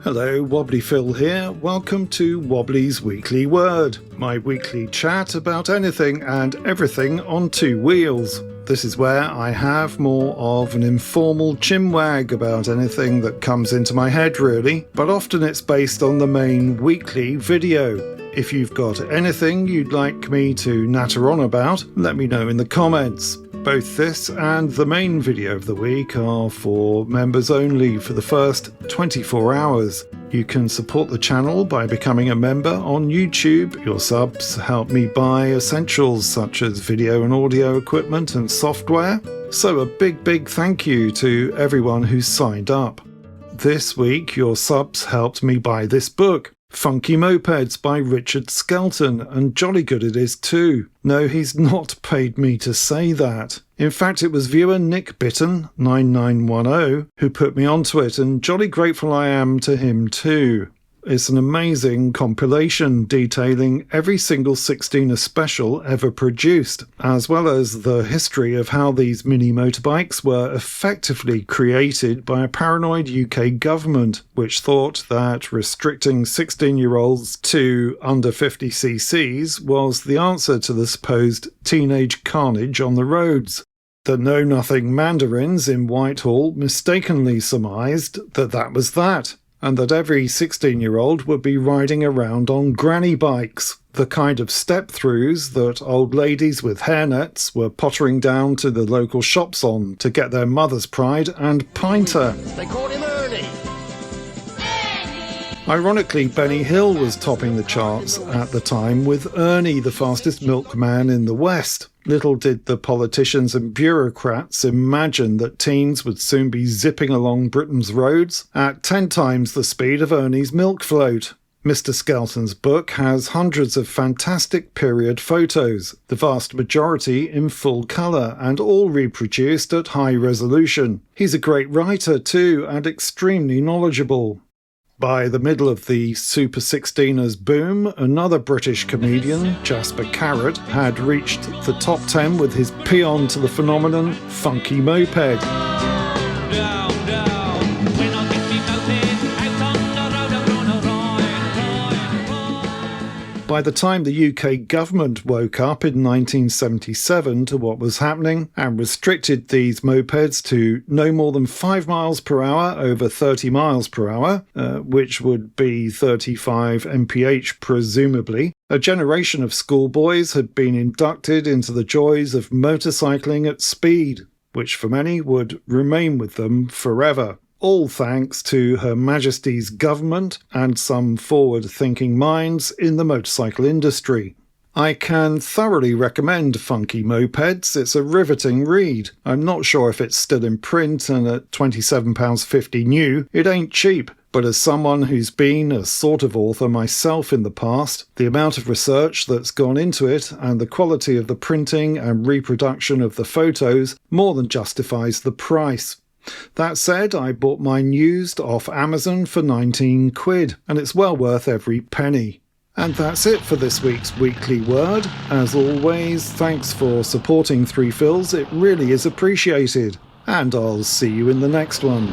Hello, Wobbly Phil here. Welcome to Wobbly's Weekly Word, my weekly chat about anything and everything on two wheels. This is where I have more of an informal chinwag about anything that comes into my head really, but often it's based on the main weekly video. If you've got anything you'd like me to natter on about, let me know in the comments. Both this and the main video of the week are for members only for the first 24 hours. You can support the channel by becoming a member on YouTube. Your subs help me buy essentials such as video and audio equipment and software. So a big thank you to everyone who's signed up. This week your subs helped me buy this book, Funky Mopeds by Richard Skelton, and jolly good it is too. No, he's not paid me to say that. In fact, it was viewer Nick Bitten, 9910, who put me onto it, and jolly grateful I am to him too. It's an amazing compilation detailing every single 16er special ever produced, as well as the history of how these mini motorbikes were effectively created by a paranoid UK government, which thought that restricting 16-year-olds to under 50 cc's was the answer to the supposed teenage carnage on the roads. The know-nothing mandarins in Whitehall mistakenly surmised that that was that, and that every 16-year-old would be riding around on granny bikes, the kind of step-throughs that old ladies with hairnets were pottering down to the local shops on to get their mother's pride and pinter. They called him Ernie. Ironically, Benny Hill was topping the charts at the time with Ernie, the fastest milkman in the West. Little did the politicians and bureaucrats imagine that teens would soon be zipping along Britain's roads at 10 times the speed of Ernie's milk float. Mr. Skelton's book has hundreds of fantastic period photos, the vast majority in full colour and all reproduced at high resolution. He's a great writer too and extremely knowledgeable. By the middle of the Super 16ers boom, another British comedian, Jasper Carrott, had reached the top 10 with his paean to the phenomenon, Funky Moped. By the time the UK government woke up in 1977 to what was happening and restricted these mopeds to no more than 5 miles per hour over 30 miles per hour, which would be 35 mph presumably, a generation of schoolboys had been inducted into the joys of motorcycling at speed, which for many would remain with them forever. All thanks to Her Majesty's government and some forward-thinking minds in the motorcycle industry. I can thoroughly recommend Funky Mopeds. It's a riveting read. I'm not sure if it's still in print, and at £27.50 new, it ain't cheap. But as someone who's been a sort of author myself in the past, the amount of research that's gone into it and the quality of the printing and reproduction of the photos more than justifies the price. That said, I bought mine used off Amazon for 19 quid, and it's well worth every penny. And that's it for this week's Weekly Word. As always, thanks for supporting Three Phils, it really is appreciated. And I'll see you in the next one.